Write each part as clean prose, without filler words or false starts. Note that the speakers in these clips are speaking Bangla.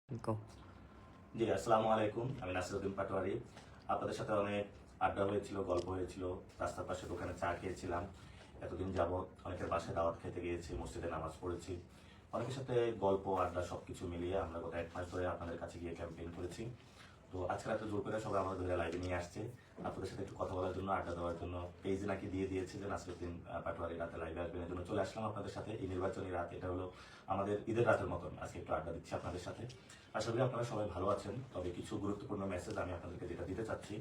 গো। জি, আসসালামু আলাইকুম। আমি নাসিরউদ্দিন পাটোয়ারি। আপনাদের সাথে অনেক আড্ডা হয়েছিল, গল্প হয়েছিল। রাস্তার পাশে দোকানে চা খেয়েছিলাম। এতদিন যাবৎ অনেকের বাসায় দাওয়াত খেতে গিয়েছি, মসজিদে নামাজ পড়েছি। অনেকের সাথে গল্প, আড্ডা সবকিছু মিলিয়ে আমরা গত 1 মাস ধরে আপনাদের কাছে গিয়ে ক্যাম্পেইন করেছি। তো আজকে রাতে জোর করে সবাই আমাদের ধরে লাইভে নিয়ে আসছে। আপনাদের সাথে একটু কথা বলার জন্য, আড্ডা দেওয়ার জন্য পেজে নাকি দিয়ে দিয়েছে যে নাসিরউদ্দিন পাটোয়ারি রাতে লাইভে আসবেন। এর জন্য চলে আসলাম আপনাদের সাথে। এই নির্বাচনী রাত, এটা হলো আমাদের ঈদের রাতের মতন। আজকে একটু আড্ডা দিচ্ছি আপনাদের সাথে। আশা করি আপনারা সবাই ভালো আছেন। তবে কিছু গুরুত্বপূর্ণ মেসেজ আমি আপনাদেরকে যেটা দিতে চাচ্ছি,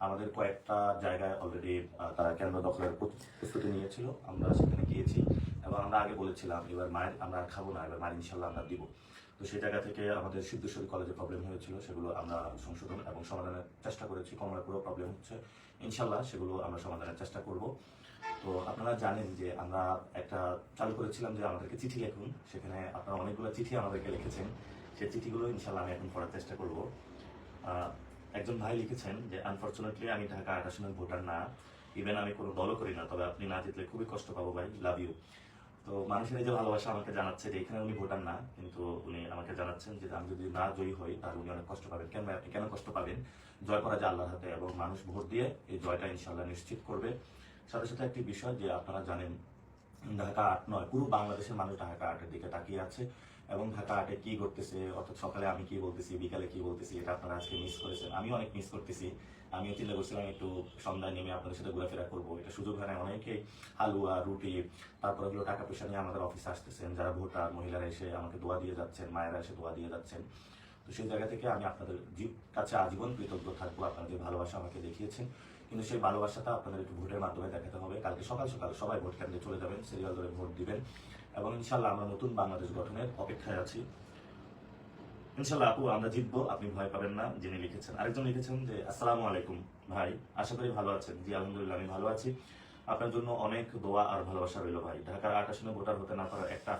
আমাদের কয়েকটা জায়গায় অলরেডি তারা কেন্দ্র দখলের প্রস্তুতি নিয়েছিল। আমরা সেখানে গিয়েছি এবং আমরা আগে বলেছিলাম এবার মায়ের আমরা আর খাবো না, এবার মায়ের ইনশাল্লাহ আমরা দিব। তো সেই জায়গা থেকে আমাদের সিদ্ধেশ্বরী কলেজে প্রবলেম হয়েছিল, সেগুলো আমরা সংশোধন এবং সমাধানের চেষ্টা করেছি। কমলাপুরেও প্রবলেম হচ্ছে, ইনশাল্লাহ সেগুলো আমরা সমাধানের চেষ্টা করব। তো আপনারা জানেন যে আমরা একটা চালু করেছিলাম যে আমাদেরকে চিঠি লিখুন। সেখানে আপনারা অনেকগুলো চিঠি আমাদেরকে লিখেছেন। সেই চিঠিগুলো ইনশাল্লাহ আমি এখন পড়ার চেষ্টা করব। একজন ভাই লিখেছেন যে আনফরচুনেটলি আমি ঢাকা 28 নং ভোটার না, ইভেন আমি কোনো দলও করি না, তবে আপনি না জিতলে খুবই কষ্ট পাবো ভাই, লাভ ইউ। তো মানুষের এই যে ভালোবাসা আমাকে জানাচ্ছে যে এখানে উনি ভোটার না, কিন্তু উনি আমাকে জানাচ্ছেন যে আমি যদি না জয়ী হই তাহলে উনি অনেক কষ্ট পাবেন। কেন আপনি কেন কষ্ট পাবেন? জয় করা যায় আল্লাহর হাতে এবং মানুষ ভোট দিয়ে এই জয়টা ইনশাল্লাহ নিশ্চিত করবে। সাথে সাথে একটি বিষয় যে আপনারা জানেন, ঢাকা 8 নয়, পুরো বাংলাদেশের মানুষ ঢাকা 8-এর দিকে তাকিয়ে আছে এবং ঢাকা 8-এ কি করতেছে, অর্থাৎ সকালে আমি কি বলতেছি, বিকালে কি বলতেছি, এটা আপনারা আজকে মিস করেছেন। আমিও অনেক মিস করতেছি। আমিও চিন্তা করছিলাম একটু সন্ধ্যায় নেমে আপনাদের সাথে ঘোরাফেরা করবো, এটা সুযোগ হয় না। অনেকেই হালুয়া, রুটি, তারপরে হলো টাকা পয়সা নিয়ে আমাদের অফিসে আসতেছেন, যারা ভোটার মহিলারা এসে আমাকে দোয়া দিয়ে যাচ্ছেন, মায়েরা এসে দোয়া দিয়ে যাচ্ছেন। তো সেই জায়গা থেকে আমি আপনাদের কাছে আজীবন কৃতজ্ঞ থাকবো, আপনারা যে ভালোবাসা আমাকে দেখিয়েছেন। কিন্তু সেই ভালোবাসাটা আপনাদের একটু ভোটের মাধ্যমে দেখাতে হবে। কালকে সকাল সকাল সবাই ভোট কেন্দ্রে চলে যাবেন, সিরিয়াল ধরে ভোট দিবেন এবং ইনশাল্লাহ আমরা নতুন বাংলাদেশ গঠনের অপেক্ষায় আছি। ইনশাল্লাহ আপু আমরা জিতবো, আপনি ভয় পাবেন না। যিনি লিখেছেন, আরেকজন লিখেছেন যে আসসালামু আলাইকুম ভাই, আশা করি ভালো আছেন। জি আলহামদুলিল্লাহ আমি ভালো আছি। আপনার জন্য অনেক দোয়া আর ভালোবাসা রইল ভাই। ঢাকার 28 নং ভোটার হতে না পারার একটা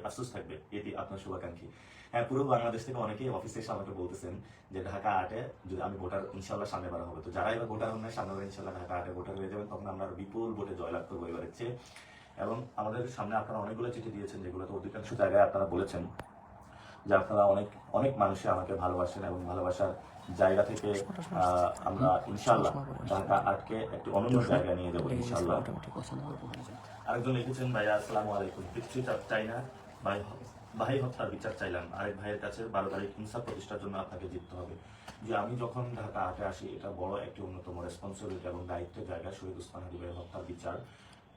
আফসোস থাকবে, এটি আপনার শুভাকাঙ্ক্ষী। হ্যাঁ, পুরো বাংলাদেশ থেকে অনেকেই অফিসে এসে আমাকে বলতেছেন যে ঢাকা 8-এ যদি আমি ভোটার ইনশাল্লাহ সামনে বার হবে। তো যারা এবার ভোটার হন না, সামনে বার ইনশাল্লাহ ঢাকা 8-এ ভোটার হয়ে যাবেন, তখন আমরা বিপুল ভোটে জয়লাভ করবো এবারের চেয়ে। এবং আমাদের সামনে আপনারা অনেকগুলো চিঠি দিয়েছেন, যেগুলোতে অধিকাংশ জায়গায় আপনারা বলেছেন যে আপনারা অনেক অনেক মানুষই আমাকে ভালোবাসেন এবং ভালোবাসার জায়গা থেকে আমরা ইনশাল্লাহ ঢাকা 8-কে একটি অনন্য জায়গায় নিয়ে যাবো ইনশাল্লাহ। আরেকজন লিখেছেন ভাইয়া আসসালামু আলাইকুম, কিচ্ছু চাই না ভাই, ভাই হত্যার বিচার চাইলাম। আরেক ভাইয়ের কাছে 12 তারিখ ইনসাফ প্রতিষ্ঠার জন্য আপনাকে জিততে হবে। যে আমি যখন ঢাকা 8-এ আসি, এটা বড় একটি অন্যতম রেসপন্সিবিলিটি এবং দায়িত্বের জায়গা শহীদ ওসমান হাদি ভাইয়ের হত্যার বিচার।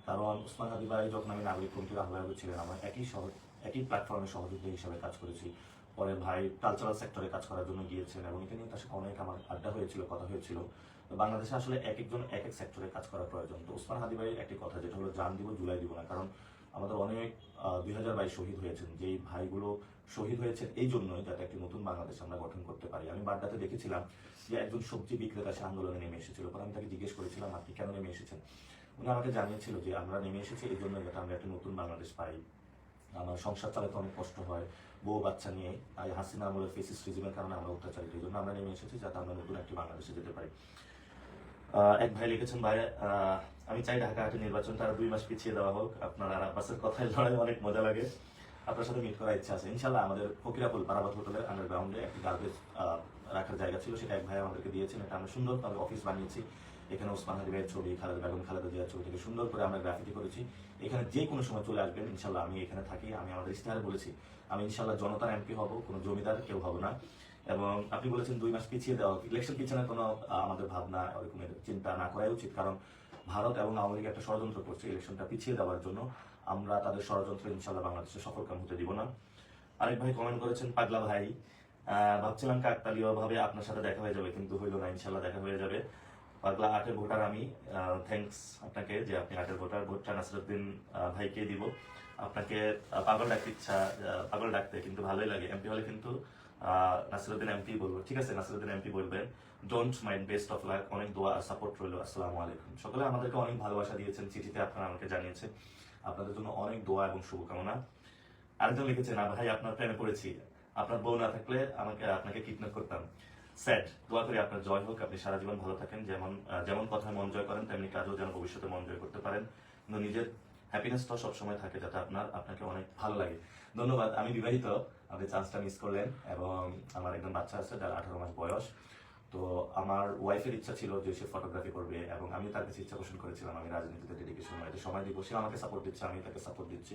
কারণ ওসমান হাদি ভাই যখন আমি নাগরিক কমিটির আহ্বায়ক ছিলেন, আমার একই প্ল্যাটফর্মে সহযোগী হিসাবে কাজ করেছি। পরে ভাই কালচারাল সেক্টরে কাজ করার জন্য গিয়েছেন এবং এটা নিয়ে তার সাথে অনেক আমার আড্ডা হয়েছিল, কথা হয়েছিল। তো বাংলাদেশে আসলে এক একজন এক এক সেক্টরে কাজ করা প্রয়োজন। তো ওসমান হাদি ভাইয়ের একটি কথা যেটা হলো জান দিব জুলাই দিব না, কারণ আমাদের অনেক 2000 ভাই শহীদ হয়েছেন। যেই ভাইগুলো শহীদ হয়েছেন এই জন্যই যাতে একটি নতুন বাংলাদেশ আমরা গঠন করতে পারি। আমি বাড্ডাতে দেখেছিলাম যে একজন সবজি বিক্রেতা সে আন্দোলনে নেমে এসেছিল। পরে আমি তাকে জিজ্ঞেস করেছিলাম আপনি কেন নেমে এসেছেন। উনি আমাকে জানিয়েছিল যে আমরা নেমে এসেছি এই জন্য যাতে আমরা একটা নতুন বাংলাদেশ পাই। আমার সংসার চালাতে অনেক কষ্ট হয় বউ বাচ্চা নিয়ে, হাসিনা আমলের ফেসিস্ট রিজিমের কারণে আমরা অত্যাচারিত, এই জন্য আমরা নেমে এসেছি যাতে আমরা নতুন একটি বাংলাদেশে যেতে পারি। এক ভাই লিখেছেন ভাই আমি চাই ঢাকা 8-এ নির্বাচনটা আরো 2 মাস পিছিয়ে দেওয়া হোক। আপনার আর আব্বাসের কথায় লড়াই অনেক মজা লাগে। আপনার সাথে মিট করার ইচ্ছা আছে ইনশাল্লাহ। আমাদের ফকিরাপুল পারাবাত হোটেলের আন্ডারগ্রাউন্ডে একটি গার্বেজ রাখার জায়গা ছিল, সেটা এক ভাই আমাদেরকে দিয়েছেন। এটা আমরা সুন্দরভাবে অফিস বানিয়েছি। এখানে ওসমান হাদি ভাইয়ের ছবি, খালেদা বেগম খালেদা জিয়ার ছবি থেকে সুন্দর করে আমরা গ্রাফিতি করেছি। এখানে যে কোনো সময় চলে আসবেন ইনশাল্লাহ। আমি এখানে থাকি, আমি আমাদের ইশতেহারে বলেছি আমি ইনশাল্লাহ জনতার এমপি হব, কোনো জমিদার কেউ হব না। এবং আপনি বলেছেন 2 মাস পিছিয়ে দেওয়া, ইলেকশন পিছনে কোনো আমাদের ভাবনা ওরকমের চিন্তা না করাই উচিত, কারণ ভারত এবং আওয়ামী লীগ একটা ষড়যন্ত্র করছে ইলেকশনটা পিছিয়ে দেওয়ার জন্য। আমরা তাদের ষড়যন্ত্র ইনশাল্লাহ বাংলাদেশে সফলকাম হতে দিব না। আরেক ভাই কমেন্ট করেছেন পাগলা ভাই, ভাবছিলাম কাকতালীয় ভাবে আপনার সাথে দেখা হয়ে যাবে, কিন্তু হইলো না। ইনশাল্লাহ দেখা হয়ে যাবে। পাগলা 8-এর ভোটার আমি, থ্যাঙ্কস আপনাকে যে আপনি 8-এর ভোটার। ভোটটা নাসিরউদ্দিন ভাইকে দিব। আপনাকে পাগল ডাকতে ইচ্ছা, পাগল ডাকতে কিন্তু ভালোই লাগে। এমপি হলে কিন্তু নাসিরউদ্দিন এমপি বলবো, ঠিক আছে নাসিরউদ্দিন এমপি বলবেন। Don't mind, best of luck, অনেক দোয়া আর সাপোর্ট রইল। আসসালামু আলাইকুম। সকলে আমাদেরকে অনেক ভালোবাসা দিয়েছেন, চিঠিতে আপনারা আমাকে জানিয়েছেন। আপনাদের জন্য অনেক দোয়া এবং শুভকামনা। আরেকজন লিখেছেন ভাই আপনার প্রেমে পড়েছি, আপনার বউ না থাকলে আপনাকে কিডন্যাপ করতাম। স্যাড, দোয়া করি আপনার জয় হোক, আপনি সারা জীবন ভালো থাকেন। যেমন যেমন কথায় মন জয় করেন তেমনি কাজও যেন ভবিষ্যতে মন জয় করতে পারেন, কিন্তু নিজের হ্যাপিনেসটা সবসময় থাকে যাতে আপনাকে অনেক ভালো লাগে। ধন্যবাদ। আমি বিবাহিত, আপনি চান্সটা মিস করলেন। এবং আমার একজন বাচ্চা আছে যার 18 মাস বয়স। তো আমার ওয়াইফের ইচ্ছা ছিল যে সে ফটোগ্রাফি করবে, এবং আমি তার কাছে ইচ্ছা পোষণ করেছিলাম আমি রাজনীতিতে ডেডিকেশন সময় দিব। সে আমাকে সাপোর্ট দিচ্ছে, আমি তাকে সাপোর্ট দিচ্ছি।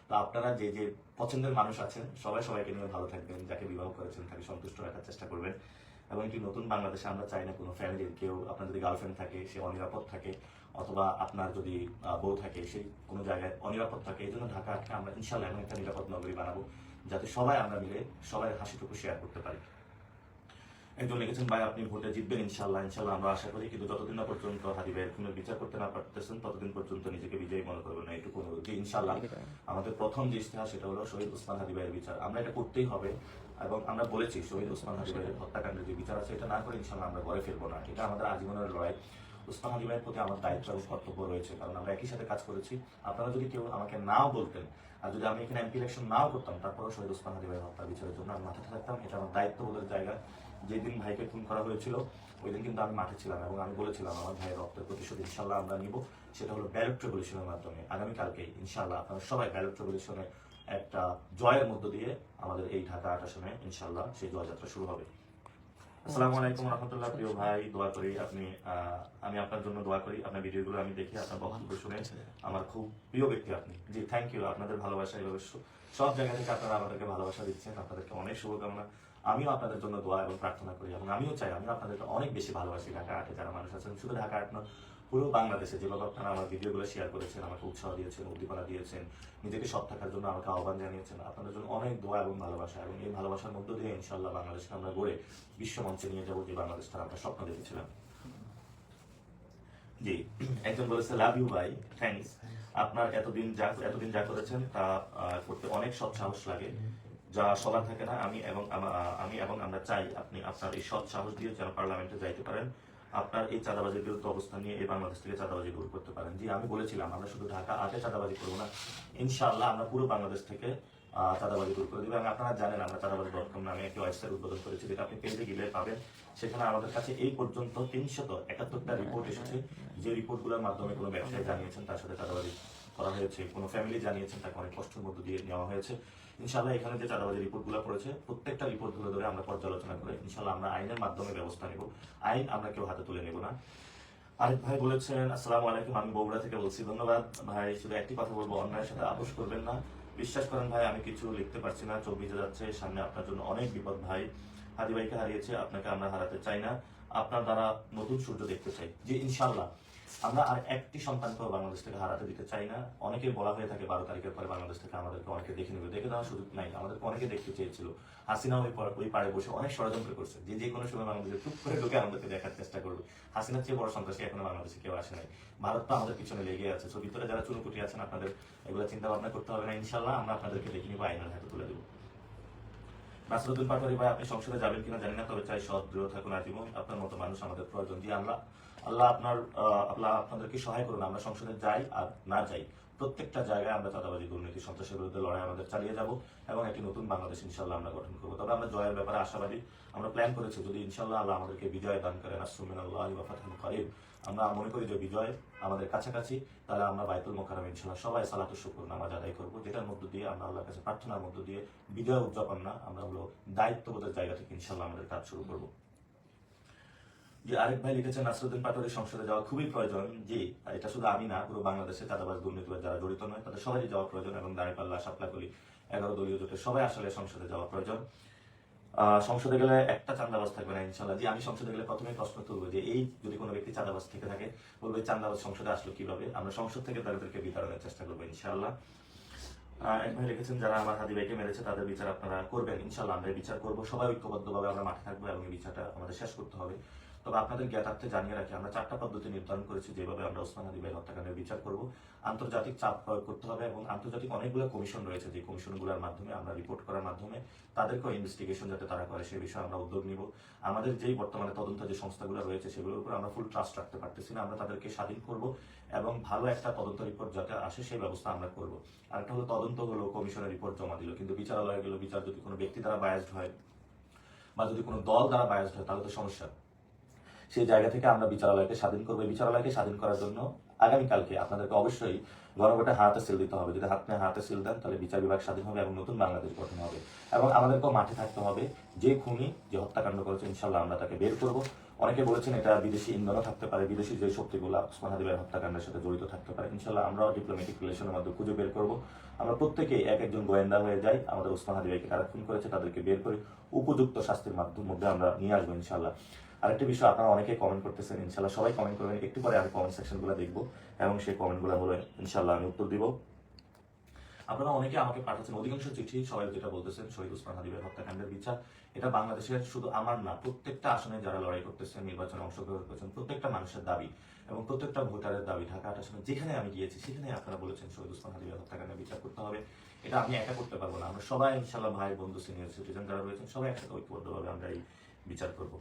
তো আপনারা যে যে পছন্দের মানুষ আছেন সবাই সবাইকে নিয়ে ভালো থাকবেন, যাকে বিবাহ করেছেন তাকে সন্তুষ্ট রাখার চেষ্টা করবেন। এবং একটি নতুন বাংলাদেশে আমরা চাই না কোনো ফ্যামিলির কেউ, আপনার যদি গার্লফ্রেন্ড থাকে সে অনিরাপদ থাকে, অথবা আপনার যদি বউ থাকে সেই কোনো জায়গায় অনিরাপদ থাকে। এই জন্য ঢাকাকে আমরা ইনশাল্লাহ এমন একটা নিরাপদ নগরী বানাবো যাতে সবাই আমরা মিলে সবাই হাসিটুকু শেয়ার করতে পারি। একজন লিখেছেন, ভাই আপনি ভোটে জিতবেন ইনশাল্লাহ। ইনশাল্লাহ আমরা আশা করি, কিন্তু যতদিন না পর্যন্ত হাদি ভাইয়ের খুনের বিচার করতে না পারতেছেন ততদিন পর্যন্ত নিজেকে বিজয়ী মনে করবেন না, এটুকু অনুরোধ। যে ইনশাল্লাহ আমাদের প্রথম যে ইশতেহার সেটা হলো শহীদ ওসমান হাদি ভাইয়ের বিচার, আমরা এটা করতেই হবে। এবং আমরা বলেছি শহীদ ওসমান হাদি ভাইয়ের হত্যাকাণ্ডের যে বিচার আছে এটা না করে ইনশাল্লাহ আমরা ঘরে ফিরবো না। এটা আমাদের আজীবনের লড়াই। ওসমান হাদি ভাইয়ের প্রতি আমার দায়িত্ব এবং কর্তব্য রয়েছে, কারণ আমরা একই সাথে কাজ করেছি। আপনারা যদি কেউ আমাকে নাও বলতেন, আর যদি আমি এখানে এমপি ইলেকশন নাও করতাম, তারপরেও শহীদ ওসমান হাদি ভাইয়ের হত্যা বিচারের জন্য আমি মাথায় থাকতাম। এটা আমার দায়িত্ববোধের জায়গা। যেদিন ভাইকে খুন করা হয়েছিল ওই দিন কিন্তু আমি মাঠে ছিলাম, এবং আমি বলেছিলাম আমার ভাইয়ের রক্তের প্রতিশোধ ইনশাল্লাহ আমরা নিব। সেটা হলো ব্যালট রেভলিউশনের মাধ্যমে। আগামীকালকেই ইনশাল্লাহ আপনারা সবাই ব্যালট রেভলিউশনে একটা জয়ের মধ্য দিয়ে আমাদের এই ঢাকা 8 আসনে ইনশাল্লাহ সেই জয়যাত্রা শুরু হবে। আসসালামু আলাইকুম রহমতুল্লাহ। প্রিয় ভাই, দোয়া করি আপনি, আমি আপনার জন্য দোয়া করি। আপনার ভিডিওগুলো আমি দেখি, আপনার বক্তব্য শুনে আমার খুব প্রিয় ব্যক্তি আপনি। জি, থ্যাংক ইউ। আপনাদের ভালোবাসা এভাবে সব জায়গা থেকে আপনারা আমাদেরকে ভালোবাসা দিচ্ছেন, আপনাদেরকে অনেক শুভকামনা। আমিও আপনাদের জন্য দোয়া এবং প্রার্থনা করি, এবং আমিও চাই আমিও আপনাদেরকে অনেক বেশি ভালোবাসি। ঢাকা 8-এ যারা মানুষ আছেন, শুধু ঢাকা 8 নয়, পুরো বাংলাদেশে যেভাবে আপনারা আমার ভিডিওগুলো শেয়ার করেছেন, আমাকে উৎসাহ দিয়েছেন, উদ্দীপনা দিয়েছেন, নিজেকে সৎ থাকার জন্য আমাকে আহ্বান জানিয়েছেন, আপনাদের জন্য অনেক দোয়া এবং ভালোবাসা। এবং এই ভালোবাসার মধ্য দিয়ে ইনশাল্লাহ বাংলাদেশকে আমরা গড়ে বিশ্ব মঞ্চে নিয়ে যাবো, যে বাংলাদেশটা আমরা স্বপ্ন দেখেছিলাম। জি, একজন বলেছে লাভ ইউ ভাই, থ্যাঙ্কস। আপনার এতদিন যা করেছেন তা করতে অনেক সৎ সাহস লাগে, যা সবার থাকে না। আমি এবং আমরা চাই আপনি আপনার এই সৎ সাহস দিয়ে যেন পার্লামেন্টে যাইতে পারেন, আপনার এই চাঁদাবাজির বিরুদ্ধে অবস্থান নিয়ে এই বাংলাদেশ থেকে চাঁদাবাজি দূর করতে পারেন। জি, আমি বলেছিলাম আমরা শুধু ঢাকা 8-এ চাঁদাবাজি করবো না, ইনশাআল্লাহ আমরা পুরো বাংলাদেশ থেকে চাঁদাবাজি দূর করে দেবো। এবং আপনারা জানেন আমরা চাঁদাবাজি.com নামে একটি ওয়েবসাইট উদ্বোধন করেছি, যেটা আপনি পেজে গেলে পাবেন। সেখানে আমাদের কাছে এই পর্যন্ত 371টা রিপোর্ট এসেছে, যে রিপোর্টগুলোর মাধ্যমে কোনো ব্যবসায়ী জানিয়েছেন তার সাথে চাঁদাবাজি করা হয়েছে, কোনো ফ্যামিলি জানিয়েছেন তাকে অনেক কষ্টের মধ্য দিয়ে নেওয়া হয়েছে। ইনশাআল্লাহ এখানে যে চাঁদাবাজি রিপোর্টগুলো পড়েছে প্রত্যেকটা রিপোর্ট ধরে ধরে আমরা পর্যালোচনা করে ইনশাআল্লাহ আমরা আইনের মাধ্যমে ব্যবস্থা নেব। আইন আমরা কেউ হাতে তুলে নেব না। আরেক ভাই বলেছেন, আসসালামু আলাইকুম, আমি বগুড়া থেকে বলছি। ধন্যবাদ ভাই। শুধু একটি কথা বলবো, অন্যায়ের সাথে আপোষ করবেন না। বিশ্বাস করেন ভাই, আমি কিছু লিখতে পারছি না, চোখ ভিজে যাচ্ছে। সামনে আপনার জন্য অনেক বিপদ ভাই। হাদি ভাইকে হারিয়েছে, আপনাকে আমরা হারাতে চাই না। আপনার দ্বারা নতুন সূর্য দেখতে চাই। যে ইনশাআল্লাহ আমরা আর একটি সন্তানকেও বাংলাদেশ থেকে হারাতে দিতে চাই না। অনেকে বলা হয়ে থাকে 12 তারিখের পরে বাংলাদেশ থেকে আমাদেরকে অনেকে দেখে নেবে, দেখে দেওয়ার সুযোগ নাই। আমাদেরকে অনেকে দেখতে চেয়েছিল। হাসিনা ওই পাড়ে বসে অনেক ষড়যন্ত্র করছে, যে কোনো সময় বাংলাদেশে টুক করে ঢুকে আমাদেরকে দেখার চেষ্টা করবে। হাসিনার চেয়ে বড় সন্ত্রাসী এখনো বাংলাদেশে কেউ আসে নাই। ভারত তো আমাদের পিছনে লেগে আছে। সো ভিতরে যারা চুনুকুটি আছেন আপনাদের এগুলো চিন্তা ভাবনা করতে হবে না। ইনশাআল্লাহ আমরা আপনাদেরকে দেখে নিব, আইনের হাতে তুলে দেবো। নাসিরউদ্দিন পাটোয়ারি ভাই, আপনি সংসদে যাবেন কিনা জানি না, তবে চাই সৎ দৃঢ় থাকুন আজীবন। আপনার মতো মানুষ আমাদের প্রয়োজন। দিয়ে আল্লাহ আপনাদেরকে সহায় করুন। আমরা সংসদে যাই আর না যাই, প্রত্যেকটা জায়গায় আমরা চাঁদাবাজি, দুর্নীতি, সন্ত্রাসের বিরুদ্ধে লড়াই আমাদের চালিয়ে যাব, এবং একটি নতুন বাংলাদেশ ইনশাআল্লাহ আমরা গঠন করবো। তবে আমরা জয়ের ব্যাপারে আশাবাদী। আমরা প্ল্যান করেছি যদি ইনশাআল্লাহ আল্লাহ আমাদেরকে বিজয় দান করেন, নাসরুম মিনাল্লাহি ওয়া ফাতহুন করিব, আমরা মনে করি যে বিজয় আমাদের কাছাকাছি, তাহলে আমরা বাইতুল মোকাররমে ইনশাআল্লাহ সবাই সালাতুশ শুকর নামাজ আদায় করবো, যেটার মধ্য দিয়ে আমরা আল্লাহর কাছে প্রার্থনার মধ্য দিয়ে বিজয় উদযাপন না, আমরা হলো দায়িত্ববোধের জায়গা থেকে ইনশাআল্লাহ আমাদের কাজ শুরু করবো। যে আরেক ভাই লিখেছেন, নাসিরউদ্দিন পাটোয়ারি সংসদে যাওয়া খুবই প্রয়োজন। জি, এটা শুধু আমি না, পুরো বাংলাদেশে চাঁদাবাজ, দুর্নীতিবাজ যারা জড়িত নয় তাদের সবারই যাওয়া প্রয়োজন, এবং দাঁড়িপাল্লা, শাপলাকলি, 11 দলীয় জোটের সবাই আসলে সংসদে যাওয়া প্রয়োজন। সংসদে গেলে একটা চাঁদাবাজ থাকবে না ইনশাআল্লাহ। যে আমি সংসদে গেলে প্রথমেই প্রশ্ন তুলবো যে এই যদি কোনো ব্যক্তি চাঁদাবাজ থেকে থাকে, বলবে চাঁদাবাজ সংসদে আসলো কিভাবে। আমরা সংসদ থেকে তাদেরকে বিতরণের চেষ্টা করবো ইনশাআল্লাহ। এক ভাই লিখেছেন, যারা আমার হাদি ভাইকে মেরেছে তাদের বিচার আপনারা করবেন। ইনশাআল্লাহ আমরা বিচার করবো, সবাই ঐক্যবদ্ধভাবে আমরা মাঠে থাকবো, এবং এই বিচারটা আমাদের শেষ করতে হবে। তবে আপনাদের জ্ঞাতার্থে জানিয়ে রাখি, আমরা 4টা পদ্ধতি নির্ধারণ করেছি যেভাবে আমরা ওসমান হাদি ভাই হত্যাকাণ্ডের বিচার করব। আন্তর্জাতিক চাপ প্রয়োগ করতে হবে, এবং আন্তর্জাতিক অনেকগুলো কমিশন রয়েছে, যে কমিশনগুলোর মাধ্যমে আমরা রিপোর্ট করার মাধ্যমে তাদেরকেও ইনভেস্টিগেশন যাতে তারা করে সে বিষয়ে আমরা উদ্যোগ নিব। আমাদের যেই বর্তমানে তদন্ত যে সংস্থাগুলো রয়েছে সেগুলোর উপর আমরা ফুল ট্রাস্ট রাখতে পারতেছি না, আমরা তাদেরকে স্বাধীন করব, এবং ভালো একটা তদন্ত রিপোর্ট যাতে আসে সেই ব্যবস্থা আমরা করব। আরেকটা হলো তদন্ত হলো কমিশনের রিপোর্ট জমা দিল, কিন্তু বিচারালয়ে গেল, বিচার যদি কোনো ব্যক্তি দ্বারা বায়াসড হয় বা যদি কোনো দল দ্বারা বায়াসড হয় তাহলে তো সমস্যা। সেই জায়গা থেকে আমরা বিচারালয়কে স্বাধীন করবো। বিচারালয়কে স্বাধীন করার জন্য আগামীকালকে আপনাদেরকে অবশ্যই গণভোটে হাতে সিল দিতে হবে। যদি হাতে সিল দেন তাহলে বিচার বিভাগ স্বাধীন হবে এবং নতুন বাংলাদেশ গঠন হবে। এবং আমাদেরকেও মাঠে থাকতে হবে। যে খুনি, যে হত্যাকাণ্ড করেছে, ইনশাল্লাহ আমরা তাকে বের করব। অনেকে বলেছেন এটা বিদেশি ইন্ধনও থাকতে পারে, বিদেশি যে শক্তিগুলো ওসমান হাদিবের হত্যাকাণ্ডের সাথে জড়িত থাকতে পারে। ইনশাল্লাহ আমরাও ডিপ্লোম্যাটিক রিলেশনের মধ্যে খুঁজে বের করব। আমরা প্রত্যেকেই এক একজন গোয়েন্দা হয়ে যাই, আমাদের ওসমান হাদিবাইকে কারা খুন করেছে তাদেরকে বের করে উপযুক্ত শাস্তির মধ্যে আমরা নিয়ে আসবো ইনশাল্লাহ। আরেকটি বিষয়, আপনারা অনেকে কমেন্ট করতেছেন, ইনশাল্লাহ সবাই কমেন্ট করবেন। একটু পরে আমি কমেন্ট সেকশনগুলো দেখবো এবং সেই কমেন্টগুলো বলে ইনশাল্লাহ আমি উত্তর দিব। আপনারা অনেকে আমাকে পাঠাচ্ছেন অধিকাংশ চিঠি, সবাই যেটা বলতেছেন শহীদ ওসমান হাদিবের হত্যাকাণ্ডের বিচার। এটা বাংলাদেশের শুধু আমার না, প্রত্যেকটা আসনে যারা লড়াই করতেছেন, নির্বাচনে অংশগ্রহণ করছেন, প্রত্যেকটা মানুষের দাবি এবং প্রত্যেকটা ভোটারের দাবি। ঢাকা 8 আসনে যেখানে আমি গিয়েছি সেখানে আপনারা বলেছেন শহীদ ওসমান হাদিবের হত্যাকাণ্ডের বিচার করতে হবে। এটা আমি একা করতে পারবো না, আমরা সবাই ইনশাল্লাহ ভাই বন্ধু সিনিয়র সিটিজেন যারা রয়েছেন সবাই একসাথে ঐক্যবদ্ধভাবে আমরা এই বিচার করবো।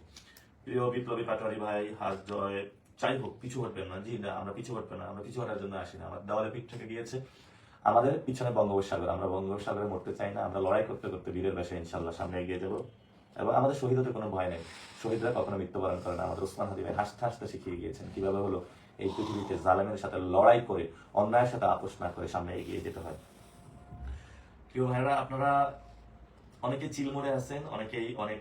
প্রিয় বিপ্লবী পাটোয়ারি ভাই, হাত জয়। যাই হোক, পিছু হটবেন না। জি না, আমরা পিছু হটবেন না, আমরা পিছু হটার জন্য আসি না। আমার দেওয়ালে পিঠ থেকে গিয়েছে, আমাদের পিছনে বঙ্গোপসাগর, আমরা বঙ্গোপসাগরে মরতে চাই না। আমরা লড়াই করতে করতে বীরের বেশে ইনশাল্লাহ সামনে এগিয়ে যাবো এবং আমাদের শহীদ হতে কোনো ভয় নেই। শহীদরা কখনো মৃত্যুবরণ করে না। আমাদের ওসমান হাদিব হাসতে হাসতে শিখিয়ে গিয়েছেন কিভাবে হলো এই পৃথিবীতে জালেমের সাথে লড়াই করে, অন্যায়ের সাথে আপোষ না করে সামনে এগিয়ে যেতে হয়। প্রিয় ভাইরা, আপনারা অনেকে চিলমরে আছেন, অনেকেই অনেক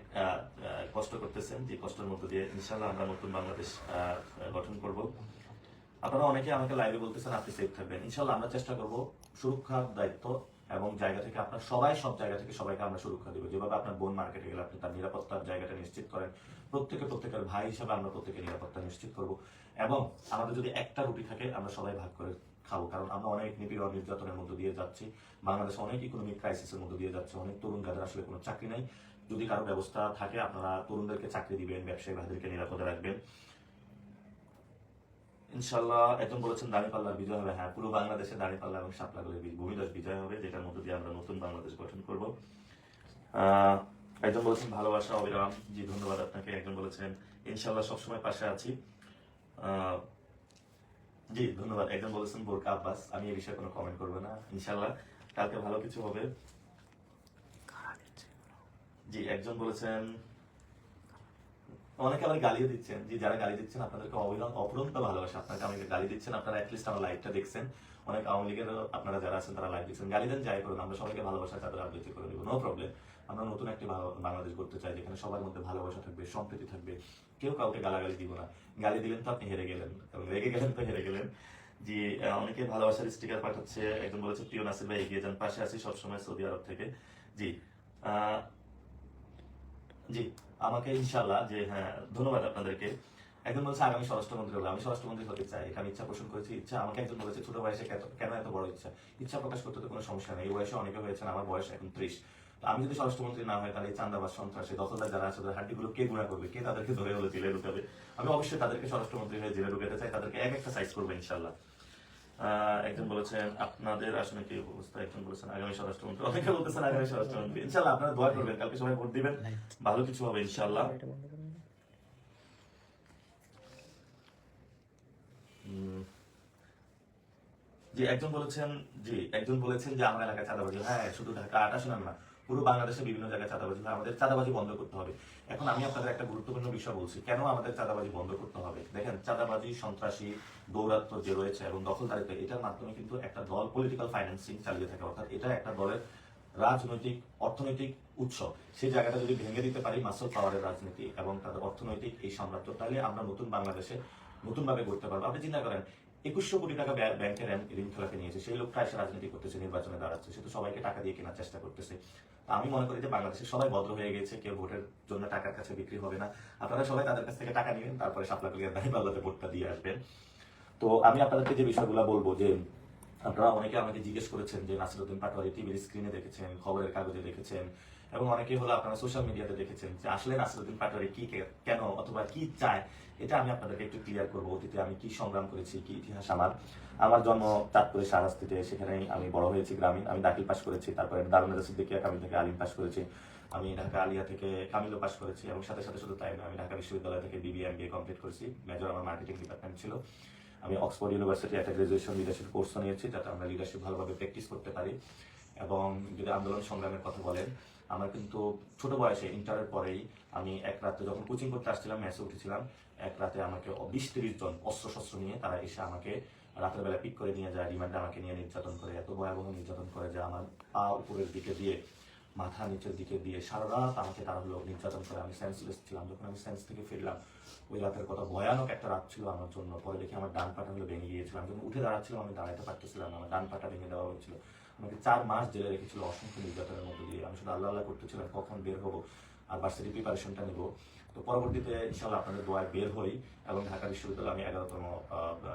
কষ্ট করতেছেন। যে কষ্টের মধ্যে দিয়ে ইনশাল্লাহ আমরা নতুন বাংলাদেশ গঠন করব। আপনারা অনেকে আমাকে লাইভে বলতেছেন আপনি সেফ থাকবেন। ইনশাল্লাহ আমরা চেষ্টা করব সুরক্ষার দায়িত্ব এবং জায়গা থেকে আপনার সবাই সব জায়গা থেকে সবাইকে আমরা সুরক্ষা দেবো। যেভাবে আপনার বোন মার্কেটে গেলে আপনি তার নিরাপত্তার জায়গাটা নিশ্চিত করেন, প্রত্যেকের ভাই হিসাবে আমরা প্রত্যেকের নিরাপত্তা নিশ্চিত করব। এবং আমাদের যদি একটা রুটি থাকে আমরা সবাই ভাগ করে খাবো, কারণ আমরা অনেক নিপীড়ন নির্যাতনের মধ্যে দিয়ে যাচ্ছি। বাংলাদেশে অনেক ইকোনমিক ক্রাইসিসের মধ্যে দিয়ে যাচ্ছে। অনেক তরুণ যাদের আসলে কোনো চাকরি নাই। যদি কারো ব্যবস্থা থাকে আপনারা তরুণদেরকে চাকরি দিবেন, ব্যবসায়ী ভাইদেরকে নিরাপদে রাখবেন ইনশাল্লাহ। একজন বলেছেন দাঁড়িপাল্লার বিজয় হবে। হ্যাঁ, পুরো বাংলাদেশে দাঁড়িপাল্লা এবং শাপলাগুলির ভূমিদশ বিজয় হবে, যেটার মধ্যে দিয়ে আমরা নতুন বাংলাদেশ গঠন করব। একজন বলেছেন ভালোবাসা অবিরাম। জি ধন্যবাদ আপনাকে। একজন বলেছেন ইনশাল্লাহ সবসময় পাশে আছি। জি ধন্যবাদ। একজন বলেছেন বোরকা আব্বাস, আমি এই বিষয়ে কোনো কমেন্ট করবো না। ইনশাল্লাহ কালকে ভালো কিছু হবে। জি একজন বলেছেন, অনেকে আবার গালিও দিচ্ছেন। যে যারা গালি দিচ্ছেন আপনাদেরকে অপরন্ত ভালোবাসা। আপনাকে আমাকে গালি দিচ্ছেন, আপনারা অ্যাটলিস্ট আমার লাইভটা দেখছেন। অনেক আওয়ামী লীগের আপনারা যারা আছেন তারা লাইভ দিচ্ছেন। গালি দেন যাই করুন, আমরা সবাইকে ভালোবাসা তাদের আবৃত্তি করে দেবো, নো প্রবলেম। আমরা নতুন একটি বাংলাদেশ করতে চাই যেখানে সবার মধ্যে ভালোবাসা থাকবে, সম্প্রীতি থাকবে। কেউ কাউকে গালাগালি দিব না। গালি দিলেন তো আপনি হেরে গেলেন এবং রেগে গেলেন তো হেরে গেলেন। জি অনেকে ভালোবাসার স্টিকার পাঠাচ্ছে। একজন বলেছে প্রিয় নাসির ভাই এগিয়ে যান, পাশে আছি সবসময় সৌদি আরব থেকে। জি জি আমাকে ইনশাল্লাহ যে হ্যাঁ ধন্যবাদ আপনাদেরকে। একজন বলছে আগামী স্বরাষ্ট্রমন্ত্রী হলো, আমি স্বরাষ্ট্রমন্ত্রী হতে চাই, এটা আমি ইচ্ছা পোষণ করেছি। ইচ্ছা আমাকে একজন বলেছে ছোট বয়সে কেন এত বড় ইচ্ছা। ইচ্ছা প্রকাশ করতে তো কোনো সমস্যা নেই। এই বয়সে অনেকে হয়েছেন, আমার বয়স এখন 30। আমি যদি স্বরাষ্ট্রমন্ত্রী না হয় তাহলে এই চান্দাবাজ সন্ত্রাসী দখলদার যারা আছে তাদের হাড্ডিগুলো কে গুণা করবে, কে তাদেরকে ধরে হলো জেলে ঢুকাবে। আমি অবশ্যই তাদেরকে স্বরাষ্ট্রমন্ত্রী হয়ে জেলে ঢুকাতে চাই, তাদেরকে এক একটা সাইজ করবো ইনশাল্লাহ। একজন বলেছেন আপনাদের আসলে কি অবস্থা। একজন বলেছেন আগামী স্বরাষ্ট্রমন্ত্রী, অনেকে বলতেছেন আগামী স্বরাষ্ট্রমন্ত্রী। ইনশাল্লাহ আপনারা দোয়া করবেন, কালকে সবাই ভোট দিবেন, ভালো কিছু হবে ইনশাল্লাহ। জি একজন বলেছেন যে আমার এলাকায় চাঁদাবাজি। হ্যাঁ, শুধু ঢাকা 8 আসনে না, পুরো বাংলাদেশে বিভিন্ন জায়গায় চাঁদাবাজি হয়। আমাদের চাঁদাবাজি বন্ধ করতে হবে। এখন আমি আপনাদের একটা গুরুত্বপূর্ণ বিষয় বলছি, কেন আমাদের চাঁদাবাজি বন্ধ করতে হবে। দেখেন, চাঁদাবাজি, সন্ত্রাসী, দৌরাত্ম্য যে রয়েছে এবং দখলদারিত্ব, এটার মাধ্যমে কিন্তু একটা দল পলিটিক্যাল ফাইন্যান্সিং চালিয়ে থাকে। অর্থাৎ এটা একটা দলের রাজনৈতিক অর্থনৈতিক উৎস। সেই জায়গাটা যদি ভেঙে দিতে পারি মাসল পাওয়ারের রাজনীতি এবং তাদের অর্থনৈতিক এই সাম্রাজ্য, তাহলে আমরা নতুন বাংলাদেশে নতুনভাবে গড়তে পারবো। আপনি চিন্তা করেন 2100 কোটি টাকা ব্যাংকের ঋণ খেলাপি নিয়েছে, সেই লোকটা এসে রাজনীতি করতেছে, নির্বাচনে দাঁড়াচ্ছে, সে তো সবাইকে টাকা দিয়ে কেনার চেষ্টা করতেছে। আমি মনে করি যে বাংলাদেশে সবাই ভদ্র হয়ে গেছে, কেউ ভোটের জন্য টাকার কাছে বিক্রি হবে না। আপনারা সবাই তাদের কাছ থেকে টাকা নেবেন, তারপরে শাপলা কলিয়ার দাঁড়িপাল্লাতে ভোটটা দিয়ে আসবেন। তো আমি আপনাদেরকে যে বিষয়গুলো বলবো, যে আপনারা অনেকে আমাকে জিজ্ঞেস করেছেন যে নাসিরউদ্দিন পাটোয়ারি টিভির স্ক্রিনে দেখেছেন, খবরের কাগজে দেখেছেন এবং অনেকে হলো আপনারা সোশ্যাল মিডিয়াতে দেখেছেন যে আসলে নাসিরউদ্দিন পাটোয়ারি কি কেন অথবা কি চায়, এটা আমি আপনাদেরকে একটু ক্লিয়ার করবো। অতীতে আমি কি সংগ্রাম করেছি, কি ইতিহাস আমার জন্ম চাঁদপুরের শাহরাস্তিতে, সেখানেই আমি বড় হয়েছি গ্রামীণ। আমি দাখিল পাস করেছি, তারপরে দারুনাদা সিদ্দিকিয়া কামিল থেকে আলিম পাস করেছি, আমি ঢাকা আলিয়া থেকে কামিলও পাস করেছি এবং সাথে সাথে শুধু তাই না, আমি ঢাকা বিশ্ববিদ্যালয় থেকে বিবিএ এমবিএ কমপ্লিট করেছি। মেজর আমার মার্কেটিং ডিপার্টমেন্ট ছিল। আমি অক্সফোর্ড ইউনিভার্সিটি একটা গ্রাজুয়েশন লিডারশিপ কোর্সও নিয়েছি, যাতে আমরা লিডারশিপ ভালোভাবে প্র্যাকটিস করতে পারি। এবং যদি আন্দোলন সংগ্রামের কথা বলেন, আমার কিন্তু ছোট বয়সে ইন্টারের পরেই আমি এক রাতে যখন কোচিং করতে আসছিলাম, মেসে উঠেছিলাম, এক রাতে আমাকে 20-30 জন অস্ত্র শস্ত্র নিয়ে তারা এসে আমাকে রাতের বেলা পিক করে নিয়ে যায়, রিমান্ডে আমাকে নিয়ে নির্যাতন করে, এত ভয়াবহ নির্যাতন করে যে আমার পা উপরের দিকে দিয়ে, মাথা নিচের দিকে দিয়ে সারা রাত আমাকে তারা হলো নির্যাতন করে। আমি সেন্সলেস ছিলাম। যখন আমি সেন্স থেকে ফিরলাম, ওই রাতের কথা ভয়ানক একটা রাত ছিল আমার জন্য। পরে দেখি আমার ডান পাটা হলো ভেঙে গিয়েছিলাম, যখন উঠে দাঁড়াচ্ছিলাম আমি দাঁড়াতে পারতেছিলাম না, আমার ডান পাটা ভেঙে দেওয়া হয়েছিল। আমাকে 4 মাস জেলে রেখেছিল অসংখ্য নির্যাতনের মধ্যে দিয়ে। আমি শুধু আল্লাহ আল্লাহ করতেছিলাম কখন বের হবো আর ভার্সিটি প্রিপারেশনটা নিব। তো পরবর্তীতে ইনশাল্লাহ আপনাদের দোয়ায় বের হই এবং ঢাকা বিশ্ববিদ্যালয়ে আমি 11তম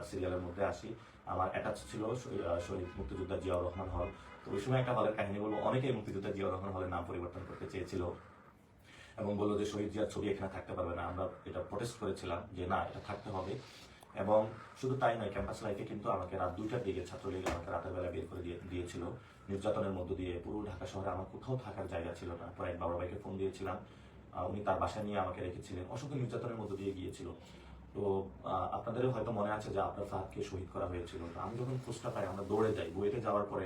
সিরিয়ালের মধ্যে আসি। আমার অ্যাটাচ ছিল শহীদ মুক্তিযোদ্ধা জিয়াউর রহমান হল। তো ওই সময় একটা হলের কাহিনী বলবো, অনেকেই মুক্তিযোদ্ধা জিয়াউর রহমান হলের নাম পরিবর্তন করতে চেয়েছিল এবং বললো যে শহীদ জিয়ার ছবি এখানে থাকতে পারবে না। আমরা এটা প্রোটেস্ট করেছিলাম যে না, এটা থাকতে হবে। এবং শুধু তাই নয়, ক্যাম্পাস লাইফে কিন্তু আমাকে রাত 2টার দিকে ছাত্রলীগ আমাকে রাতের বেলা বের করে দিয়েছিল নির্যাতনের মধ্য দিয়ে। পুরো ঢাকা শহরে আমার কোথাও থাকার জায়গা ছিল না। পরে এক বাবা ভাইকে ফোন দিয়েছিলাম, উনি তার বাসায় নিয়ে আমাকে রেখেছিলেন, অসংখ্য নির্যাতনের মধ্য দিয়ে গিয়েছিল। তো আপনাদের হয়তো মনে আছে যে আপনার ফাহাদকে শহীদ করা হয়েছিল। তো আমি যখন খোঁজটা পাই, আমরা দৌড়ে যাই। বুয়েটে যাওয়ার পরে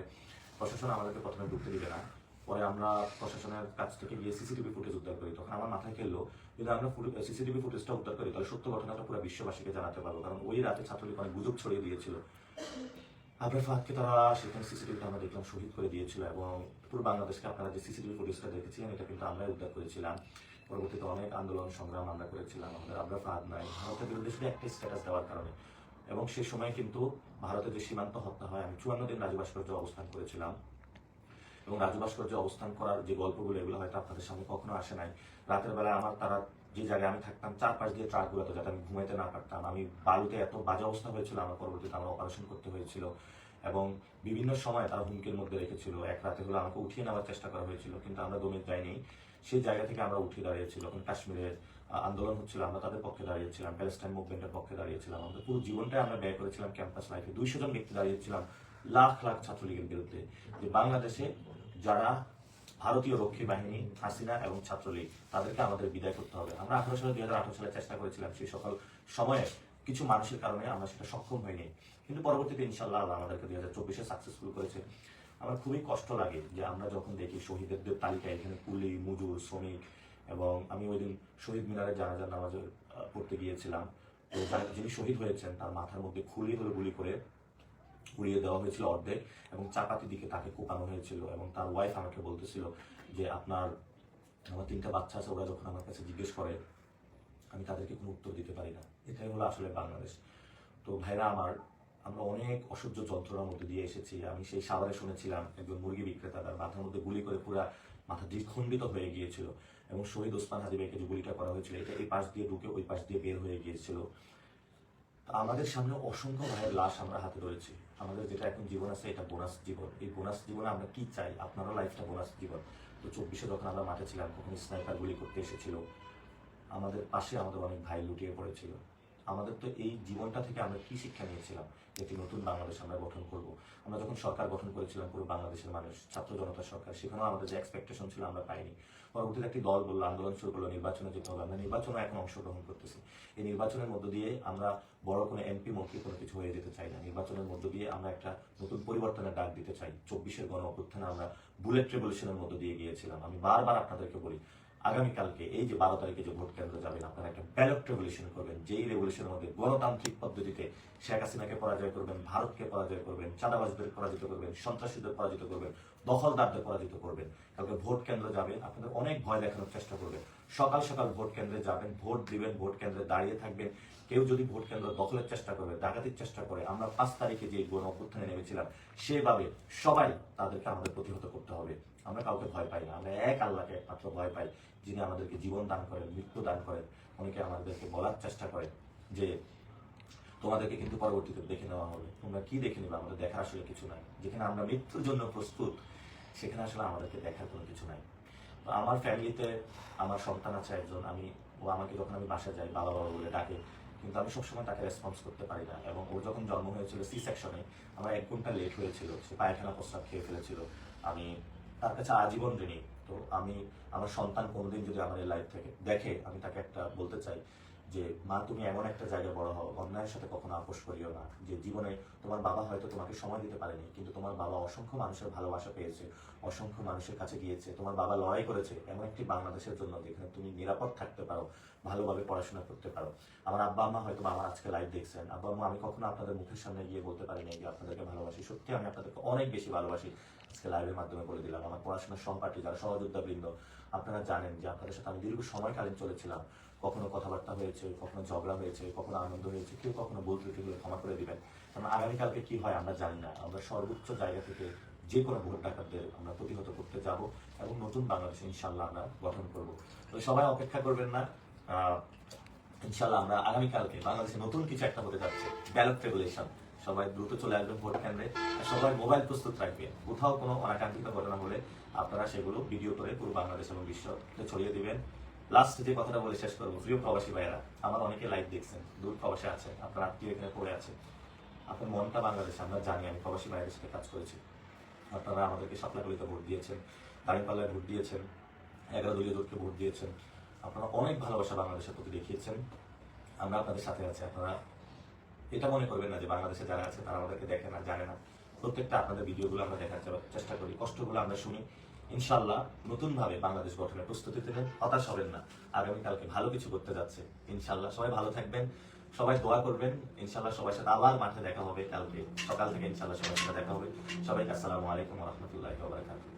প্রশাসন আমাদেরকে প্রথমে ঢুকতে দিবে না, পরে আমরা প্রশাসনের কাছ থেকে গিয়ে সিসিটিভি ফুটেজ উদ্ধার করি। তখন আমার মাথায় খেললো, যদি আমরা সিসিটিভি ফুটেজটা উদ্ধার করি তাহলে সত্য ঘটনাটা পুরো বিশ্ববাসীকে জানাতে পারবো, কারণ ওই রাতে ছাত্রলীগ অনেক গুজব ছড়িয়ে দিয়েছিল। আপনার ফাহাদকে তারা সেখানে সিসিটিভিটা আমরা দেখলাম শহীদ করে দিয়েছিল এবং পুরো বাংলাদেশকে আপনারা যে সিসিটিভি ফুটেজটা দেখেছিলেন এটা কিন্তু আমরাই উদ্ধার করেছিলাম। পরবর্তীতে অনেক আন্দোলন সংগ্রাম আমরা করেছিলাম। আমাদের আবরার ফাহাদ নাই, ভারতের বিরুদ্ধে শুধু একটাই স্ট্যাটাস দেওয়ার কারণে। এবং সেই সময় কিন্তু ভারতের যে সীমান্ত হত্যা হয়, আমি 54 দিন রাজু ভাস্কর্যে অবস্থান করেছিলাম। এবং রাজু ভাস্কর্যে অবস্থান করার যে গল্পগুলো, এগুলো হয়তো আপনাদের সামনে কখনো আসে নাই। রাতের বেলায় আমার তারা যে জায়গায় আমি থাকতাম, 4 পাশ দিয়ে ট্রাকগুলো, যাতে আমি ঘুমাইতে না পারতাম। আমি বালুতে এত বাজে অবস্থা হয়েছিল আমার, পরবর্তীতে আমার অপারেশন করতে হয়েছিল। এবং বিভিন্ন সময় তারা হুমকির মধ্যে রেখেছিল। এক রাতে হলো আমাকে উঠিয়ে নেওয়ার চেষ্টা করা হয়েছিল, কিন্তু আমরা দমে যাইনি। সেই জায়গা থেকে আমরা উঠে দাঁড়িয়েছিল। যখন কাশ্মীরের আন্দোলন হচ্ছিল, আমরা তাদের পক্ষে দাঁড়িয়েছিলাম, প্যালেস্টাইন মুভমেন্টের পক্ষে দাঁড়িয়েছিলাম। আমাদের পুরো জীবনটাই আমরা ব্যয় করেছিলাম ক্যাম্পাস লাইফে। 200 জন ব্যক্তি দাঁড়িয়েছিলাম লাখ লাখ ছাত্রলীগের বিরুদ্ধে, যে বাংলাদেশে যারা ভারতীয় রক্ষী বাহিনী, হাসিনা এবং ছাত্রলীগ, তাদেরকে আমাদের বিদায় করতে হবে। আমরা 2018 সালে চেষ্টা করেছিলাম, সেই সকল সময়ে কিছু মানুষের কারণে আমরা সেটা সক্ষম হইনি। কিন্তু পরবর্তীতে ইনশাল্লাহ আল্লাহ আমাদেরকে 2024-এ সাকসেসফুল করেছে। আমার খুবই কষ্ট লাগে যে আমরা যখন দেখি শহীদদের তালিকায় এখানে কুলি, মজুর, শ্রমিক, এবং আমি ওই দিন শহীদ মিনারে জানাজার নামাজ পড়তে গিয়েছিলাম। তো যিনি শহীদ হয়েছেন তার মাথার মধ্যে খুলি ধরে গুলি করে উড়িয়ে দেওয়া হয়েছিল অর্ধেক, এবং চাপাতি দিকে তাকে কোপানো হয়েছিল। এবং তার ওয়াইফ আমাকে বলতেছিল যে আমার 3টা বাচ্চা আছে, ওরা যখন আমার কাছে জিজ্ঞেস করে আমি তাদেরকে কোনো উত্তর দিতে পারি না। এটাই হলো আসলে বাংলাদেশ। তো ভাইরা আমার, আমরা অনেক অসহ্য যন্ত্রণার মধ্যে দিয়ে এসেছি। আমি সেই সাভারে শুনেছিলাম একজন মুরগি বিক্রেতা, তার মাথার মধ্যে গুলি করে পুরা মাথা দ্বিখণ্ডিত হয়ে গিয়েছিল। এবং শহীদ ওসমান হাদি ভাইকে যে গুলিটা করা হয়েছিল, এটা এই পাশ দিয়ে ঢুকে ওই পাশ দিয়ে বের হয়ে গিয়েছিল। আমাদের সামনে অসংখ্য ভাইয়ের লাশ আমরা হাতে ধরেছি। আমাদের যেটা এখন জীবন আছে, এটা বোনাস জীবন। এই বোনাস জীবনে আমরা কি চাই? আপনারও লাইফটা বোনাস জীবন। তো 24-এ যখন আমরা মাঠে ছিলাম, কখন স্নাইপার গুলি করতে এসেছিল, আমাদের পাশে আমাদের অনেক ভাই লুটিয়ে পড়েছিল। আমাদের তো এই জীবনটা থেকে আমরা কি শিক্ষা নিয়েছিলাম? একটি নতুন বাংলাদেশ আমরা গঠন করব। আমরা যখন সরকার গঠন করেছিলাম পুরো বাংলাদেশের মানুষ, ছাত্র জনতা সরকার, সেখানেও আমাদের যে এক্সপেকটেশন ছিল আমরা পাইনি। পরবর্তীতে একটি দল বললো, আন্দোলন শুরু করলো, নির্বাচনে যেতে হবে। আমরা নির্বাচনে এখন অংশগ্রহণ করতেছি। এই নির্বাচনের মধ্য দিয়ে আমরা বড় কোনো এমপি মন্ত্রী কোনো কিছু হয়ে যেতে চাই না। নির্বাচনের মধ্য দিয়ে আমরা একটা নতুন পরিবর্তনের ডাক দিতে চাই। 24-এর গণ অভ্যুত্থানে আমরা বুলেট রেভলিউশনের মধ্য দিয়ে গিয়েছিলাম। আমি বারবার আপনাদেরকে বলি, আগামীকালকে এই যে 12 তারিখে যে ভোট কেন্দ্রে যাবেন, আপনারা একটা ব্যালট রেভলিউশন করবেন। যেই রেভলিউশনের মধ্যে গণতান্ত্রিক পদ্ধতিতে শেখ হাসিনাকে পরাজয় করবেন, ভারতকে পরাজয় করবেন, চাঁদাবাজদের পরাজিত করবেন, সন্ত্রাসীদের পরাজিত করবেন, দখলদারদের পরাজিত করবেন। কালকে ভোট কেন্দ্রে যাবেন, আপনাদের অনেক ভয় দেখানোর চেষ্টা করবেন। সকাল সকাল ভোট কেন্দ্রে যাবেন, ভোট দিবেন, ভোট কেন্দ্রে দাঁড়িয়ে থাকবেন। কেউ যদি ভোট কেন্দ্র দখলের চেষ্টা করে, ডাকাতির চেষ্টা করে, আমরা 5 তারিখে যে গণ অভ্যুত্থানে নেমেছিলাম সেভাবে সবাই তাদেরকে আমাদের প্রতিহত করতে হবে। আমরা কাউকে ভয় পাই না, আমরা এক আল্লাহকে একমাত্র ভয় পাই, যিনি আমাদেরকে জীবন দান করেন, মৃত্যু দান করেন। অনেকে আমাদেরকে বলার চেষ্টা করে যে তোমাদেরকে কিন্তু পরবর্তীতে দেখে নেওয়া হবে। তোমরা কি দেখে নেবে? আমাদের দেখার আসলে কিছু নাই। যেখানে আমরা মৃত্যুর জন্য প্রস্তুত, সেখানে আসলে আমাদেরকে দেখার কোনো কিছু নাই। তো আমার ফ্যামিলিতে আমার সন্তান আছে একজন। ও আমাকে যখন আমি বাসা যাই বাবা বাবা বলে ডাকে, কিন্তু আমি সবসময় তাকে রেসপন্স করতে পারি না। এবং ও যখন জন্ম হয়েছিল সি সেকশনে, আমার 1 ঘন্টা লেট হয়েছিল, সে পায়খানা প্রস্রাব খেয়ে ফেলেছিল। আমি তার কাছে আজীবন ঋণী। তো আমি আমার সন্তান কোনোদিন যদি আমার এই লাইফ থেকে দেখে, আমি তাকে একটা বলতে চাই যে মা তুমি এমন একটা জায়গায় বড় হও, অন্যায়ের সাথে কখনো আপোষ করিও না। যে জীবনে তোমার বাবা হয়তো তোমাকে সময় দিতে পারেনি, কিন্তু তোমার বাবা অসংখ্য মানুষের ভালোবাসা পেয়েছে, অসংখ্য মানুষের কাছে গিয়েছে, তোমার বাবা লড়াই করেছে এমন একটি বাংলাদেশের জন্য যেখানে তুমি নিরাপদ থাকতে পারো, ভালোভাবে পড়াশোনা করতে পারো। আমার আব্বা আম্মা হয়তো আমার আজকে লাইভ দেখছেন, আব্বা আম্মা আমি কখনো আপনাদের মুখের সামনে গিয়ে বলতে পারিনি যে আপনাদেরকে ভালোবাসি। সত্যি আমি আপনাদেরকে অনেক বেশি ভালোবাসি, আজকে লাইভের মাধ্যমে বলে দিলাম। আমার পড়াশোনার সহপাঠী যারা সহযোদ্ধা বৃন্দ, আপনারা জানেন যে আপনাদের সাথে আমি দীর্ঘ সময়কালীন চলেছিলাম। কখনো কথাবার্তা হয়েছে, কখনো ঝগড়া হয়েছে, কখনো আনন্দ হয়েছে, কেউ কখনো ভুল ত্রুটি হলে ক্ষমা করে দিবেন। কারণ আগামীকালকে কি হয় আমরা জানি না। আমরা সর্বোচ্চ জায়গা থেকে যে কোনো ভোট ডাকাতদের আমরা প্রতিহত করতে যাব এবং নতুন বাংলাদেশ ইনশাল্লাহ আমরা গঠন করব। তো সবাই অপেক্ষা করবেন না, ইনশাল্লাহ আমরা আগামীকালকে বাংলাদেশে নতুন কিছু একটা হতে যাচ্ছে, ব্যালট রেগুলেশন। সবাই দ্রুত চলে আসবেন ভোট কেন্দ্রে, আর সবাই মোবাইল প্রস্তুত রাখবেন। কোথাও কোনো অনাকাঙ্ক্ষিত ঘটনা হলে আপনারা সেগুলো ভিডিও করে পুরো বাংলাদেশ এবং বিশ্বতে ছড়িয়ে দিবেন। লাস্ট যে কথাটা বলে শেষ করবো, প্রিয় প্রবাসী ভাইয়েরা, আমার অনেকে লাইভ দেখছেন, দূর প্রবাসে আছে, আপনার আত্মীয় এখানে পড়ে আছে, আপনার মনটা বাংলাদেশে। আমরা জানি, আমি প্রবাসী ভাইয়ের সাথে কাজ করেছি। আপনারা আমাদেরকে সাপলাকলিতে ভোট দিয়েছেন, দাঁড়িপাল্লায় ভোট দিয়েছেন, 11 দলীয় জোটকে ভোট দিয়েছেন। আপনারা অনেক ভালোবাসা বাংলাদেশের প্রতি দেখিয়েছেন। আমরা আপনাদের সাথে আছি। আপনারা এটা মনে করবেন না যে বাংলাদেশে যারা আছে তারা আমাদেরকে দেখে না, জানে না। প্রত্যেকটা আপনাদের ভিডিওগুলো আমরা দেখার চেষ্টা করি, কষ্টগুলো আমরা শুনি। ইনশাল্লাহ নতুনভাবে বাংলাদেশ গঠনের প্রস্তুতি নেবেন, হতাশ হবেন না। আগামীকালকে ভালো কিছু করতে যাচ্ছে ইনশাল্লাহ। সবাই ভালো থাকবেন, সবাই দোয়া করবেন। ইনশাল্লাহ সবার সাথে আবার মাঠে দেখা হবে কালকে সকাল থেকে, ইনশাল্লাহ সবার সাথে দেখা হবে। সবাইকে আসসালামু আলাইকুম ওয়া রাহমাতুল্লাহি ওয়া বারাকাতুহু।